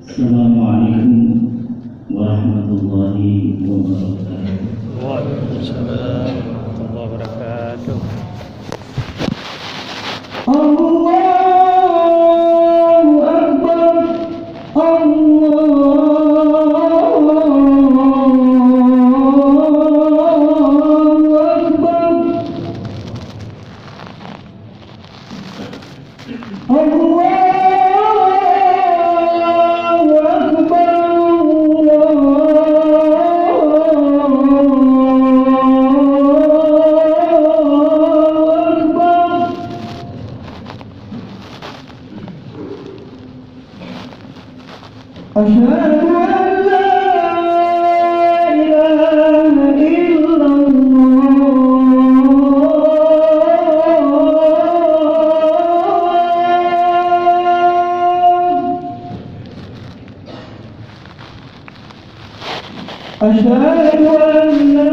Assalamualaikum warahmatullahi wabarakatuh. Waalaikumsalam warahmatullahi wabarakatuh. Allahu Akbar. Asyhadu an la ilaha illallah. Asyhadu an la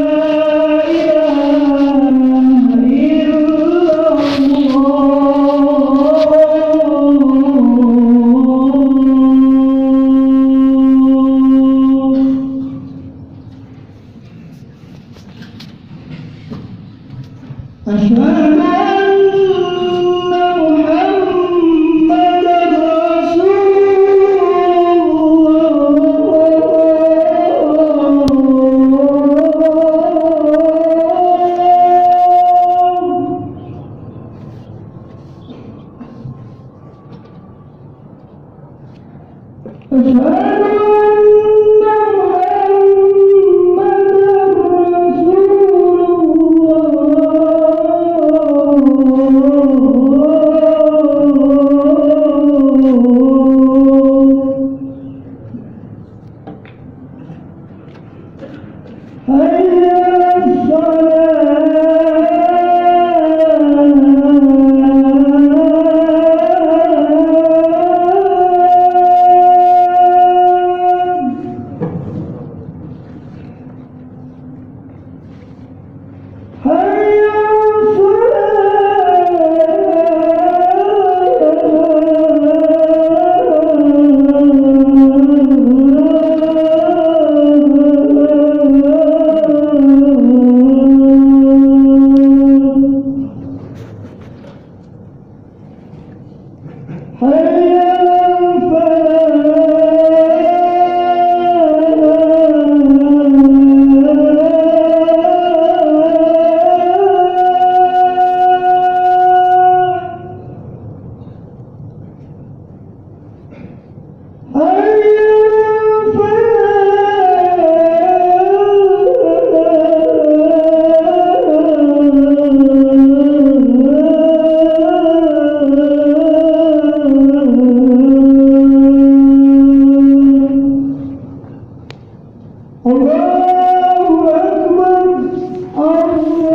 أشهد أن محمدًا رسول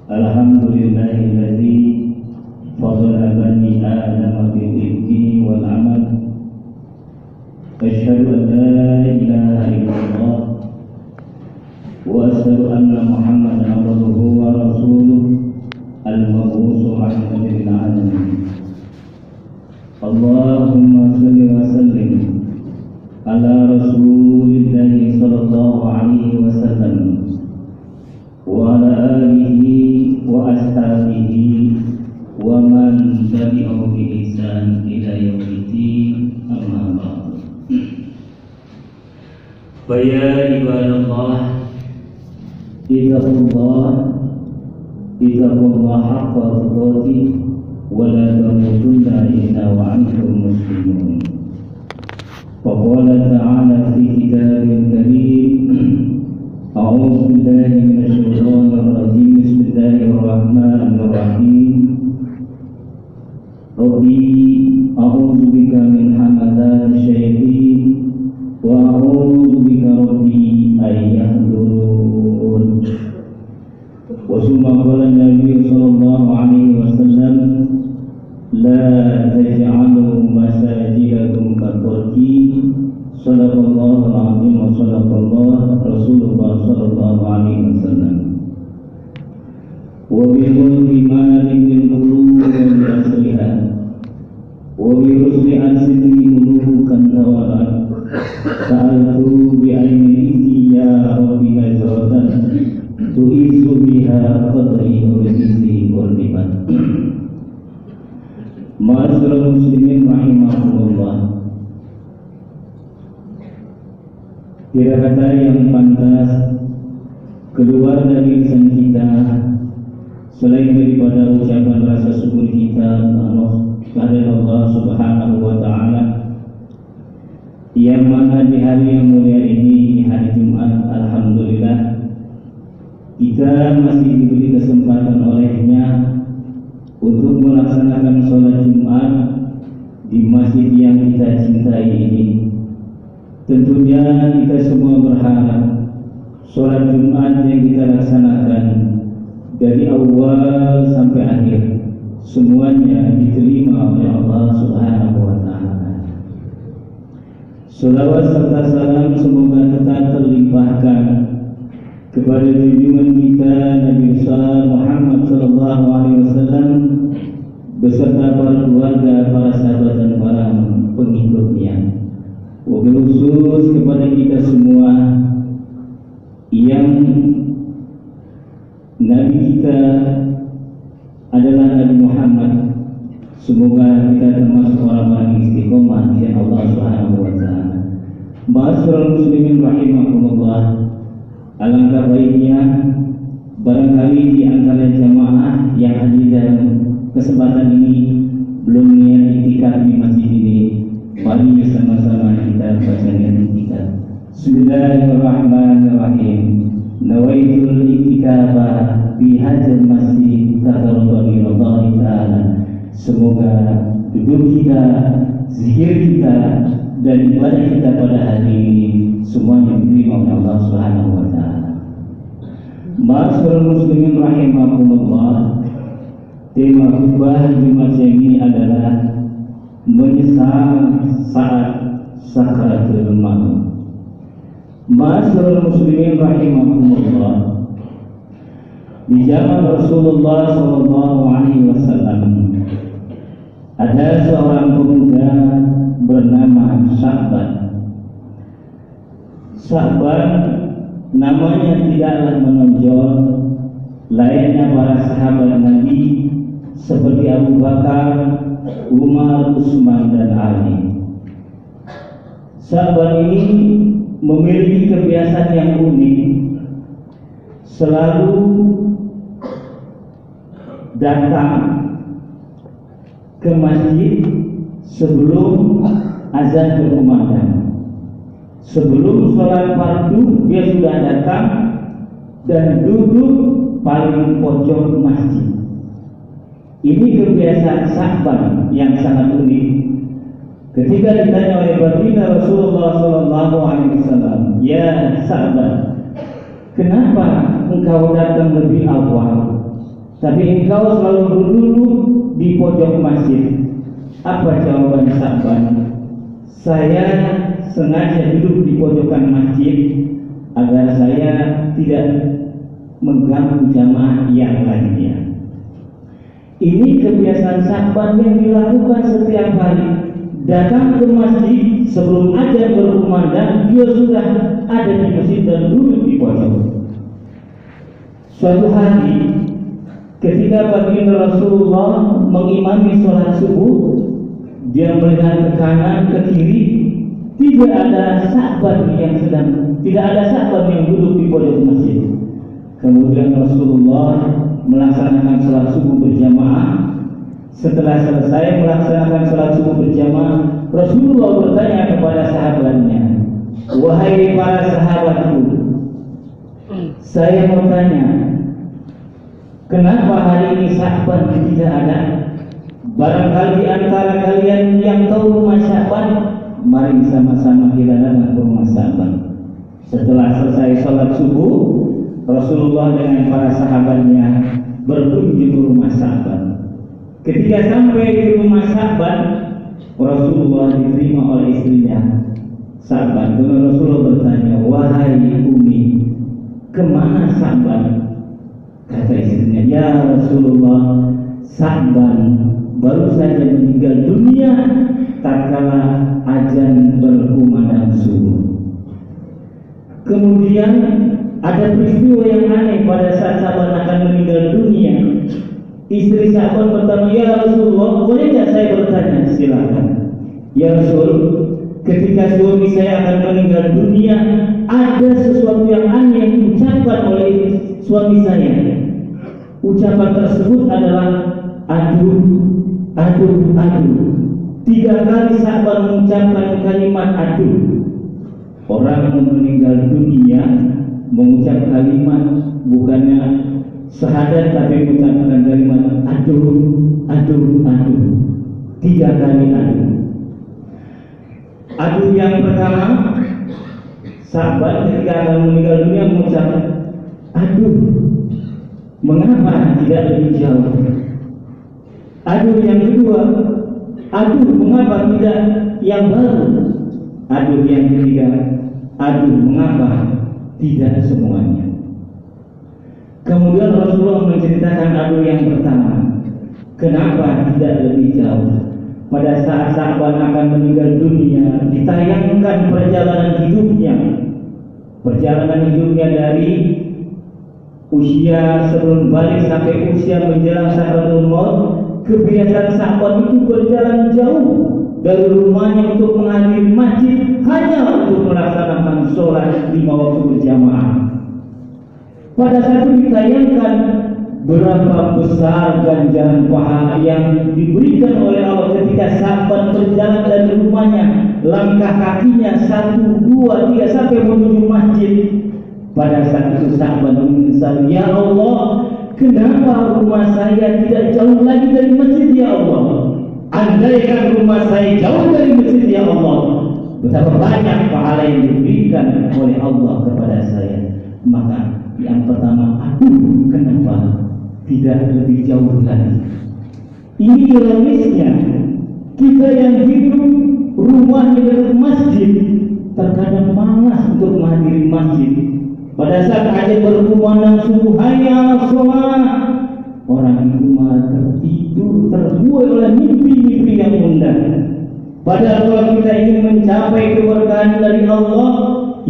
Alhamdulillahilladzi fadala bani Adam bil ilmi wal amal. Asyhadu an la ilaha illallah wa asyhadu anna Muhammadan abduhu wa rasuluh al-mab'uts rahmatan lil alamin. Allahumma shalli wa sallim ala Rasulillah sallallahu alaihi wasallam wa ala alihi وأصحابه ومن تبعه بإحسان إلى يوم الدين أما بعد. فيا عباد الله اتقوا الله حق تقاته ولا تموتن إلا وأنتم مسلمون. وقال تعالى في كتاب كريم: أعوذ بالله من الشيطان الرجيم. بسم الله الرحمن الرحيم. ربي أعوذ بك من همزات الشياطين وأعوذ بك ربي أن يحضرون. وثم قال النبي صلى الله عليه وسلم: لا تجعلوا مساجدكم كالتركي. صدق الله العظيم وصدق الله رسول الله صلى الله عليه وسلم. وبظلم مال للقلوب وبأسرها وبرسل ألسن ملوكا توالى سألت بعينه يا رب نزرة تؤيس بها قدري وبئسي والربا. Ma'asyiral muslimin rahimahumullah. Tidak kata yang pantas keluar dari lisan kita selain daripada ucapan rasa syukur kita kepada Allah Subhanahu wa taala, yang mana di hari yang mulia ini, di hari Jumat, alhamdulillah kita masih diberi kesempatan olehnya untuk melaksanakan sholat Jumat di masjid yang kita cintai ini. Tentunya kita semua berharap sholat Jumat yang kita laksanakan dari awal sampai akhir semuanya diterima oleh Allah Subhanahu wa taala. Salawat serta salam semoga tetap terlimpahkan kepada junjungan kita Nabi besar Muhammad sallallahu alaihi wasallam beserta para keluarga, para sahabat dan para pengikutnya. Wabil khusus kepada kita semua yang Nabi kita adalah Nabi Muhammad. Semoga kita termasuk orang-orang istiqomah di Allah Subhanahu wa taala. Ma'asyiral muslimin rahimakumullah. Alangkah baiknya barangkali di antara jamaah yang hadir dalam kesempatan ini belum niat iktikaf di masjid ini, mari bersama-sama kita baca iktikaf. Bismillahirrahmanirrahim. Nawaitul iktikafa fi hadzal masjid taqarruban ta'ala. Semoga duduk kita, zikir kita dan ibadah kita pada hari ini semuanya diterima oleh Allah Subhanahu wa taala. Ma'asyiral muslimin rahimakumullah. Tema khutbah Jumat ini adalah menyesal saat sakaratul maut. Ma'asyiral muslimin rahimakumullah. Di zaman Rasulullah sallallahu alaihi wasallam ada seorang pemuda bernama Sa'ban. Sa'ban namanya tidaklah menonjol lainnya para sahabat Nabi seperti Abu Bakar, Umar, Utsman dan Ali. Sa'ban ini memiliki kebiasaan yang unik, selalu datang ke masjid sebelum azan berkumandang. Sebelum sholat fardu dia sudah datang dan duduk paling pojok masjid. Ini kebiasaan Sa'ban yang sangat unik. Ketika ditanya oleh baginda Rasulullah sallallahu alaihi wasallam, "Ya Sa'ban, kenapa engkau datang lebih awal, tapi engkau selalu berduduk di pojok masjid?" Apa jawaban Sa'ban? "Saya sengaja duduk di pojokan masjid agar saya tidak mengganggu jamaah yang lainnya." Ini kebiasaan Sa'ban yang dilakukan setiap hari. Datang ke masjid sebelum azan berkumandang, dia sudah ada di masjid dan duduk di pojok. Suatu hari Ketika baginda Rasulullah mengimami sholat subuh, dia melihat ke kanan, ke kiri, tidak ada sahabat yang duduk di pojok masjid. Kemudian Rasulullah melaksanakan sholat subuh berjamaah. Setelah selesai melaksanakan sholat subuh berjamaah, Rasulullah bertanya kepada sahabatnya, "Wahai para sahabatku, saya mau tanya, kenapa hari ini sahabat tidak ada? Barangkali di antara kalian yang tahu rumah sahabat, mari sama-sama kita datang ke rumah sahabat." Setelah selesai sholat subuh, Rasulullah dengan para sahabatnya berkunjung ke rumah sahabat. Ketika sampai di rumah sahabat, Rasulullah diterima oleh istrinya. Sahabat, Rasulullah bertanya, "Wahai Umi, kemana sahabat?" Kata istrinya, "Ya Rasulullah, sahabat baru saja meninggal dunia tatkala azan berkumandang subuh." Kemudian ada peristiwa yang aneh pada saat sahabat akan meninggal dunia. Istri sahabat bertanya, "Ya Rasulullah, boleh tidak saya bertanya?" "Silakan." "Ya Rasul, ketika suami saya akan meninggal dunia, ada sesuatu yang aneh yang diucapkan oleh suami saya. Ucapan tersebut adalah aduh, aduh, aduh. 3 kali sahabat mengucapkan kalimat aduh. Orang yang meninggal dunia mengucap kalimat bukannya syahadat, tapi mengucapkan kalimat aduh, aduh, aduh. 3 kali aduh. Aduh yang pertama, sahabat ketika akan meninggal dunia mengucap aduh, mengapa tidak lebih jauh? Aduh yang kedua, aduh, mengapa tidak yang baru? Aduh yang ketiga, aduh, mengapa tidak semuanya? Kemudian Rasulullah menceritakan aduh yang pertama, kenapa tidak lebih jauh? Pada saat sahabat akan meninggal dunia, ditayangkan perjalanan hidupnya dari usia sebelum balik sampai usia menjelang sakratul maut. Kebiasaan sahabat itu berjalan jauh dari rumahnya untuk menghadiri masjid hanya untuk melaksanakan sholat 5 waktu berjamaah. Pada saat itu ditayangkan berapa besar ganjaran pahala yang diberikan oleh Allah ketika sahabat berjalan dari rumahnya, langkah kakinya 1, 2, 3 sampai menuju masjid. Pada saat itu sahabat meminta, "Ya Allah, kenapa rumah saya tidak jauh lagi dari masjid, ya Allah? Andaikan rumah saya jauh dari masjid, ya Allah, betapa banyak pahala yang diberikan oleh Allah kepada saya." Maka yang pertama, aduh, kenapa tidak lebih jauh lagi? Ini ironisnya, kita yang hidup rumahnya dekat masjid terkadang malas untuk menghadiri masjid. Pada saat azan berkumandang subuh, hayya 'alas shalah, orang itu malah tertidur, terbuai oleh mimpi-mimpi yang indah. Padahal kalau kita ingin mencapai keberkahan dari Allah,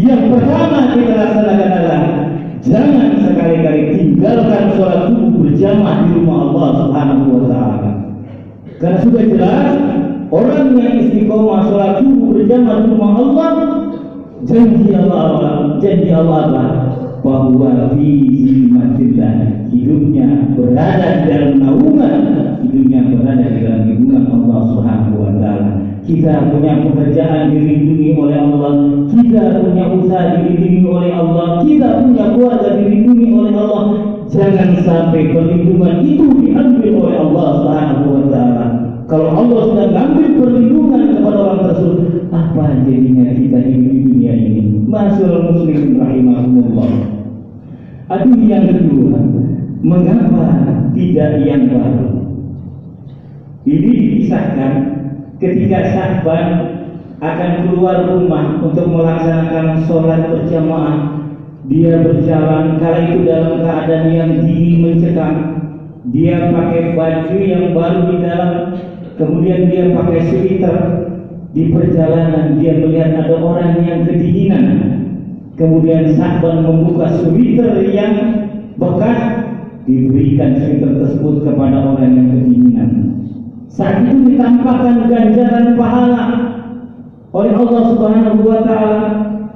yang pertama kita laksanakan adalah jangan sekali-kali tinggalkan sholat subuh berjamaah di rumah Allah Subhanahu wa Ta'ala. Karena sudah jelas, orang yang istiqomah sholat subuh berjamaah di rumah Allah, janji Allah bahwa fi zimatillah, hidupnya berada di dalam naungan, hidupnya berada di dalam lindungan Allah Subhanahu wa Ta'ala. Kita punya pekerjaan dilindungi oleh Allah, kita punya usaha dilindungi oleh Allah, kita punya keluarga dilindungi oleh Allah. Jangan sampai perlindungan itu diambil oleh Allah Subhanahu wa Ta'ala. Kalau Allah sudah mengambil perlindungan kepada orang tersebut, apa jadinya kita hidup di dunia ini? Masyaallah muslimin rahimahumullah. Aduh yang kedua, mengapa tidak yang baru? Ini dikisahkan ketika sahabat akan keluar rumah untuk melaksanakan sholat berjamaah. Dia berjalan kala itu dalam keadaan yang dingin mencekam. Dia pakai baju yang baru di dalam, kemudian dia pakai sweater. Di perjalanan dia melihat ada orang yang kedinginan. Kemudian sahabat membuka sweater yang bekas, diberikan sweater tersebut kepada orang yang kedinginan. Saat itu ditampakkan ganjaran pahala oleh Allah Subhanahu wa Ta'ala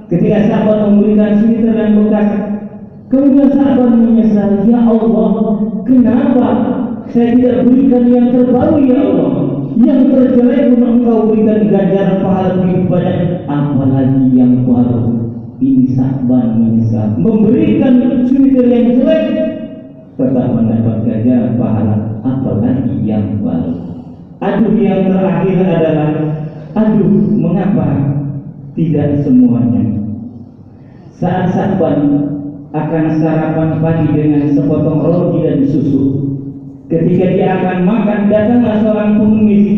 ketika sahabat memberikan sweater yang bekas. Kemudian sahabat menyesal, ya Allah, kenapa saya tidak berikan yang terbaru ya Allah? Yang terjelek pun Engkau berikan ganjaran pahala lebih banyak, apalagi yang baru. Ini sahabat menyesal, memberikan sweater yang jelek tetap mendapat ganjaran pahala, apalagi yang baru. Aduh, yang terakhir adalah aduh, mengapa tidak semuanya? Saat sahabat akan sarapan pagi dengan sepotong roti dan susu, ketika dia akan makan, datanglah seorang pengemis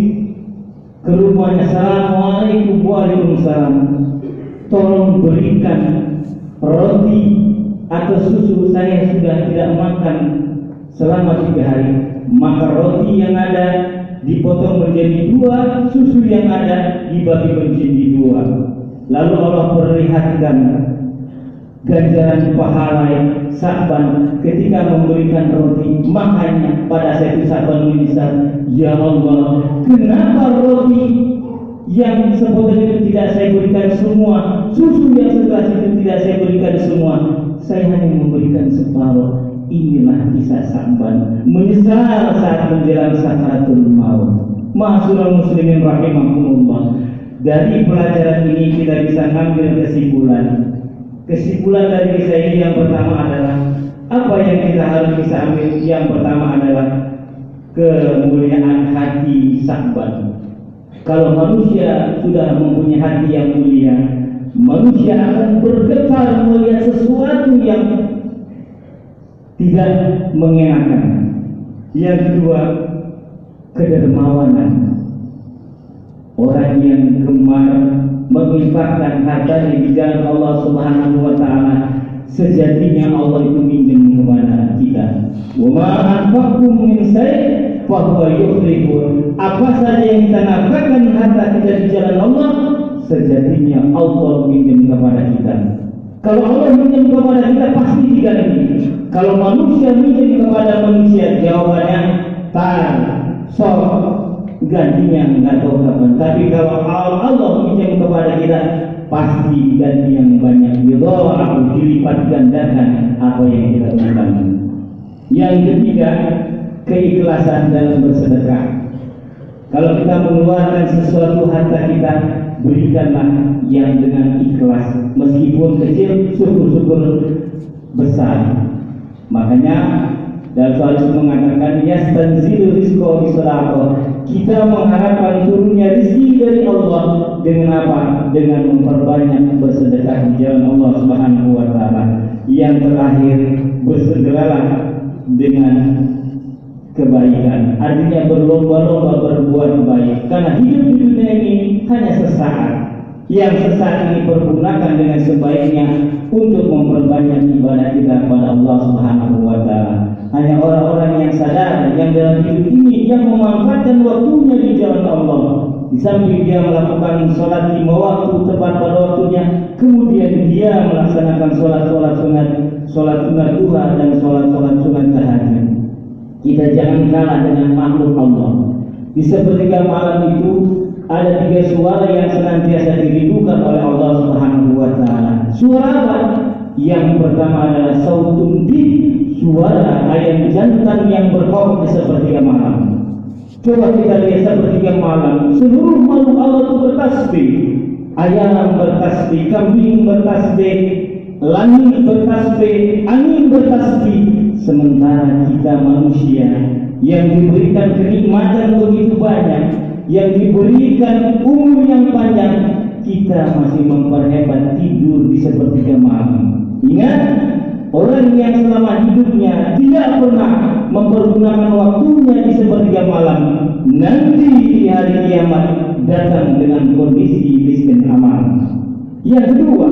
ke rumahnya. Assalamualaikum, waalaikumsalam. Tolong berikan roti atau susu, saya sudah tidak makan selama 3 hari. Maka roti yang ada dipotong menjadi 2, susu yang ada dibagi menjadi 2. Lalu Allah perlihatkan ganjaran pahala sahabat ketika memberikan roti. Makanya pada saat itu sahabat menyesal, ya Allah, kenapa roti yang sepotong itu tidak saya berikan semua, susu yang segelas itu tidak saya berikan semua, saya hanya memberikan separuh. Inilah kisah sahabat menyesal saat menjelang sakaratul maut. Ma'asyiral muslimin rahimakumullah. Dari pelajaran ini kita bisa ambil kesimpulan. Kesimpulan dari kisah ini yang pertama adalah apa yang kita harus bisa ambil? Yang pertama adalah kemuliaan hati sahabat. Kalau manusia sudah mempunyai hati yang mulia, manusia akan bergetar melihat sesuatu yang tidak mengenakan. Yang kedua, kedermawanan. Orang yang gemar menginfakkan hartanya di jalan Allah Subhanahu wa Ta'ala, sejatinya Allah itu minjem kepada kita. Wa ma anfaqtum min syai' fa huwa yukhlifu. Apa saja yang kita nafkahkan harta kita di jalan Allah, sejatinya Allah minjem kepada kita. Kalau Allah minjem kepada kita pasti diganti. Kalau manusia minjem kepada manusia, jawabannya tar, gantinya nggak tahu kapan. Tapi kalau Allah minjem kepada kita, pasti ganti yang banyak. Yudha'afu, dilipat gandakan apa yang kita berikan. Yang ketiga, keikhlasan dalam bersedekah. Kalau kita mengeluarkan sesuatu harta kita, berikanlah yang dengan ikhlas, meskipun kecil, syukur-syukur besar. Makanya dalam soal itu mengatakan yastanzilu rizqa bisadaqah. Kita mengharapkan turunnya rezeki dari Allah dengan apa? Dengan memperbanyak bersedekah di jalan Allah Subhanahu wa Ta'ala. Yang terakhir, bersegeralah dengan kebaikan. Artinya berlomba-lomba berbuat baik. Karena hidup di dunia ini hanya sesaat. Yang sesaat ini pergunakan dengan sebaiknya untuk memperbanyak ibadah kita kepada Allah Subhanahu wa Ta'ala. Hanya orang-orang yang sadar yang dalam hidup ini yang memanfaatkan waktunya di jalan Allah. Di samping dia melakukan sholat 5 waktu tepat pada waktunya, kemudian dia melaksanakan sholat-sholat sunat duha dan sholat-sholat sunat tahajud. Kita jangan kalah dengan makhluk Allah. Di sepertiga malam itu ada 3 suara yang senantiasa dirindukan oleh Allah Subhanahu wa Ta'ala. Suara apa? Yang pertama adalah sautun di, suara ayam jantan yang berkokok di sepertiga malam. Coba kita lihat sepertiga malam, seluruh makhluk Allah itu bertasbih. Ayam bertasbih, kambing bertasbih, langit bertasbih, angin bertasbih. Sementara kita manusia yang diberikan kenikmatan begitu banyak, yang diberikan umur yang panjang, kita masih memperhebat tidur di sepertiga malam. Ingat, orang yang selama hidupnya tidak pernah mempergunakan waktunya di sepertiga malam, nanti di hari kiamat datang dengan kondisi miskin amal. Yang kedua,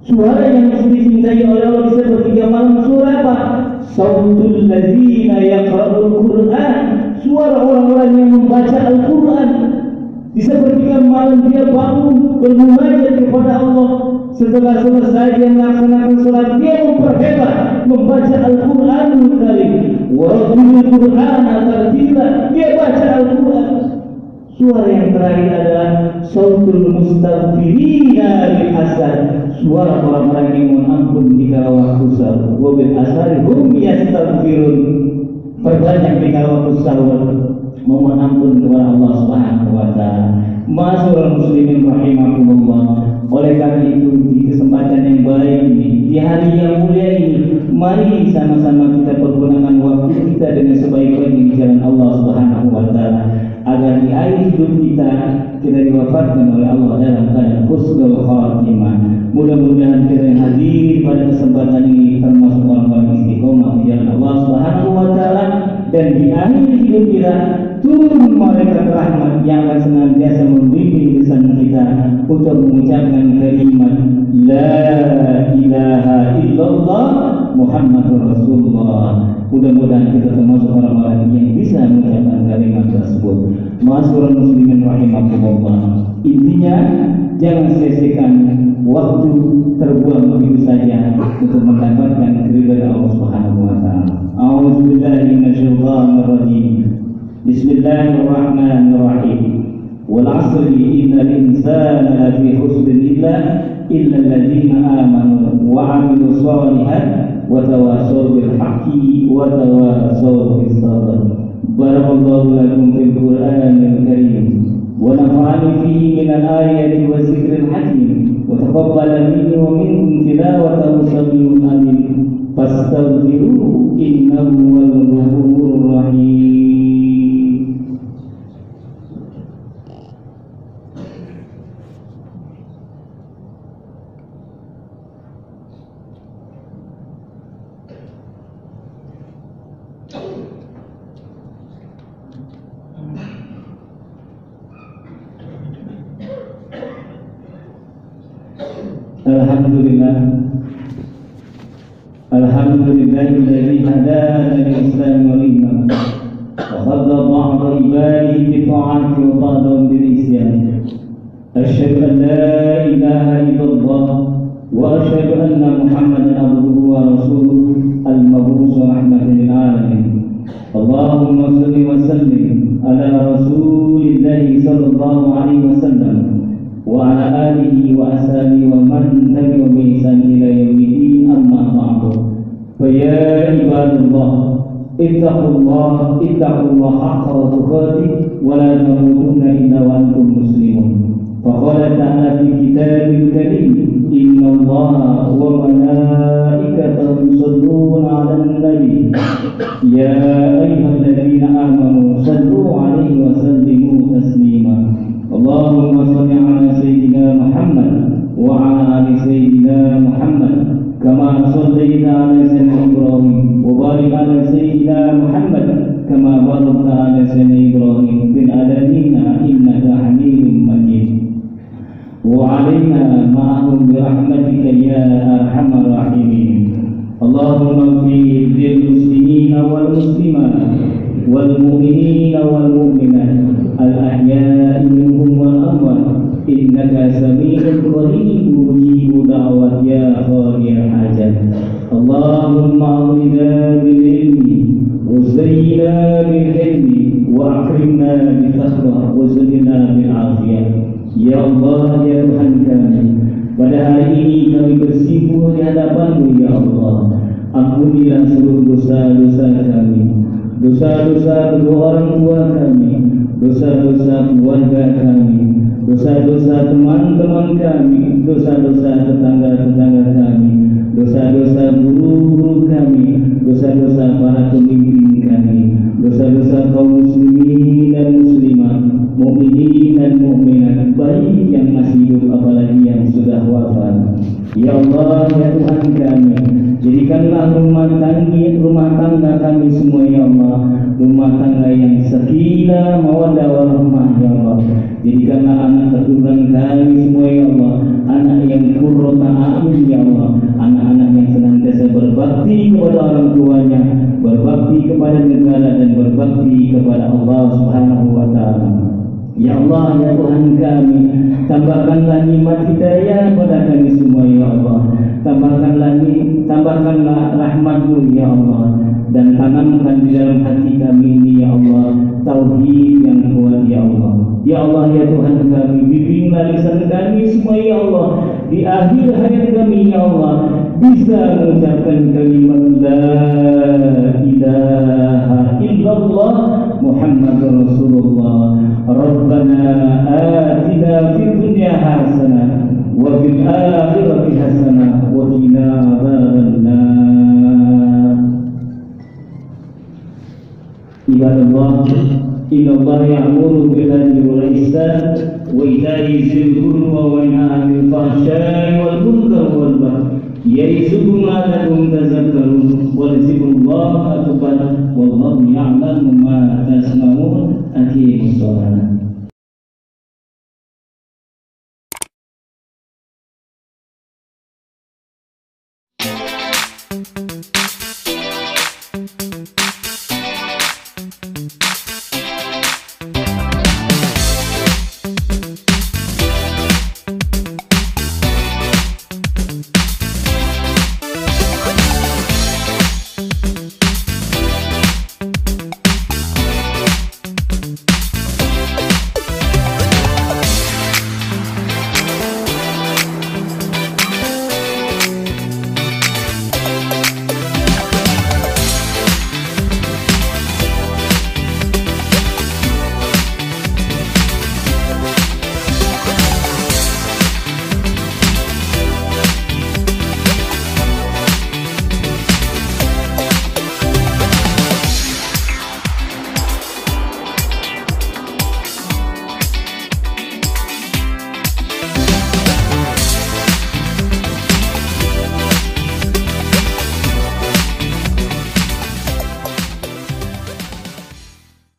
suara yang mesti dicintai oleh Allah di sepertiga malam, suara apa? Sautul ladzina yaqra'ul Qur'an, suara orang-orang yang membaca Al-Quran. Di sepertiga malam dia bangun bermunajat kepada Allah. setelah selesai dia melaksanakan sholat, dia memperhebat membaca Al-Quranul Karim. Warattilil Qur'ana tartila, dia baca Al-Quran. Suara yang terakhir adalah sautul mustaghfirina bil asar, suara orang-orang yang mohon ampun di kala waktu sahur. Wa bil asari hum yastaghfirun, perbanyak di kala waktu sahur mohon ampun kepada Allah Subhanahu wa taala. Ma'asyiral muslimin rahimakumullah. Oleh karena itu, di kesempatan yang baik ini, di hari yang mulia ini, mari sama-sama kita pergunakan waktu kita dengan sebaik-baiknya di jalan Allah Subhanahu wa taala, agar di akhir hidup kita diwafatkan oleh Allah dalam keadaan husnul khatimah. Mudah-mudahan kita yang hadir pada kesempatan ini termasuk orang-orang istiqomah di jalan Allah Subhanahu wa taala, dan di akhir hidup kita turun malaikat rahmat yang akan senantiasa membimbing lisan kita untuk mengucapkan kalimat la ilaha illallah Muhammadur Rasulullah. Mudah-mudahan kita termasuk orang-orang yang bisa mengucapkan kalimat tersebut. Ma'asyiral muslimin rahimakumullah. Intinya, jangan sia-siakan waktu terbuang begitu saja untuk mendapatkan keridhaan Allah Subhanahu wa taala. A'udzubillahi minasyaitonir rajim. Bismillahirrahmanirrahim. Wal 'asri innal insana lafi khusrin illa alladziina aamanu wa 'amilus shalihaati wa tawassaw bil haqqi wa tawassaw bis sabr. Barakallahu lakum fil Qur'anil karim wa nafa'ani fihi minal ayati wa dzikril hakim wa taqabbala minni wa minkum tilawatahu samii'un 'aliim. Fastaghfiruhu innahu huwal ghafurur rahim. Alhamdulillahilladzi hadana lil-islam wal iman wa khadda ba'da ibadihi bi ta'ati wa ba'dahum bil isyan. Asyhadu an la ilaha illallah wa asyhadu anna Muhammadan abduhu wa rasuluhu al-mab'uts rahmatan lil alamin. Allahumma shalli wa sallim ala rasulillahi sallallahu alaihi wasallam wa ala alihi wa ashabihi wa man tabi'ahum bi ihsan ila yaumil amma ba'du. Fa ya ibadallah, ittaqullah haqqa tuqatih wa la tamutunna illa wa antum muslimun. Fa qala ta'ala fi kitabil karim, innallaha wa malaikatahu yusholluna 'alan nabi ya ayyuhalladzina amanu shallu 'alaihi wa sallimu taslima. Allahumma shalli 'ala sayyidina Muhammad wa 'ala ali sayyidina Muhammad kama shallaita 'ala sayyidina Ibrahim wa barik 'ala sayyidina Muhammad kama barakta 'ala sayyidina Ibrahim fil 'alamin innaka Hamidum Majid. Wa 'alaina ma'ahum bi rahmatika ya arhamar rahimin. Allahumma ighfir lil muslimina wal muslimat wal mu'minina wal mu'minat al-ahya'i minhum wal amwat innaka sami'un qarib mujibu da'wat ya qadiyal hajat. Allahumma awlina bil ilmi wa zayyina bil ilmi wa akrimna bil taqwa wa zidna bil afiyah. Ya Allah, ya Tuhan kami, pada hari ini kami bersimpuh di hadapan-Mu ya Allah. Ampunilah seluruh dosa-dosa kami, dosa-dosa kedua orang tua kami, dosa-dosa keluarga kami, dosa-dosa teman-teman kami, dosa-dosa tetangga-tetangga kami, dosa-dosa guru-guru kami, dosa-dosa para pemimpin kami, dosa-dosa kaum muslimin dan muslimat, mukminin dan mukminat, baik yang masih hidup apalagi yang sudah wafat. Ya Allah, ya Tuhan kami, jadikanlah rumah tangga kami semua ya Allah, rumah tangga yang sakinah mawaddah warahmah ya Allah. Jadikanlah anak keturunan kami semua ya Allah, anak yang qurrata a'yun ya Allah, anak-anak yang senantiasa berbakti kepada orang tuanya, berbakti kepada negara dan berbakti kepada Allah Subhanahu wa taala. Ya Allah, ya Tuhan kami, tambahkanlah nikmat hidayah pada kami semua ya Allah. Tambahkanlah rahmat-Mu ya Allah, dan tanamkan di dalam hati kami ini ya Allah tauhid yang kuat ya Allah. Ya Allah, ya Tuhan kami, bimbinglah lisan kami semua ya Allah, di akhir hayat kami ya Allah bisa mengucapkan kalimat la ilaha illallah Muhammadur Rasulullah. Rabbana atina fid dunya hasanah wa fil akhirati hasanah wa qina adzabannar. Ibadallah, innallaha ya'muru bil 'adli wal ihsan wa ita'i dzil qurba wa yanha 'anil fahsya'i wal munkari wal baghi ya'izukum la'allakum tadhakkarun wa dzikrullahi akbar wallahu ya'lamu ma tasna'un. Aqimus shalah.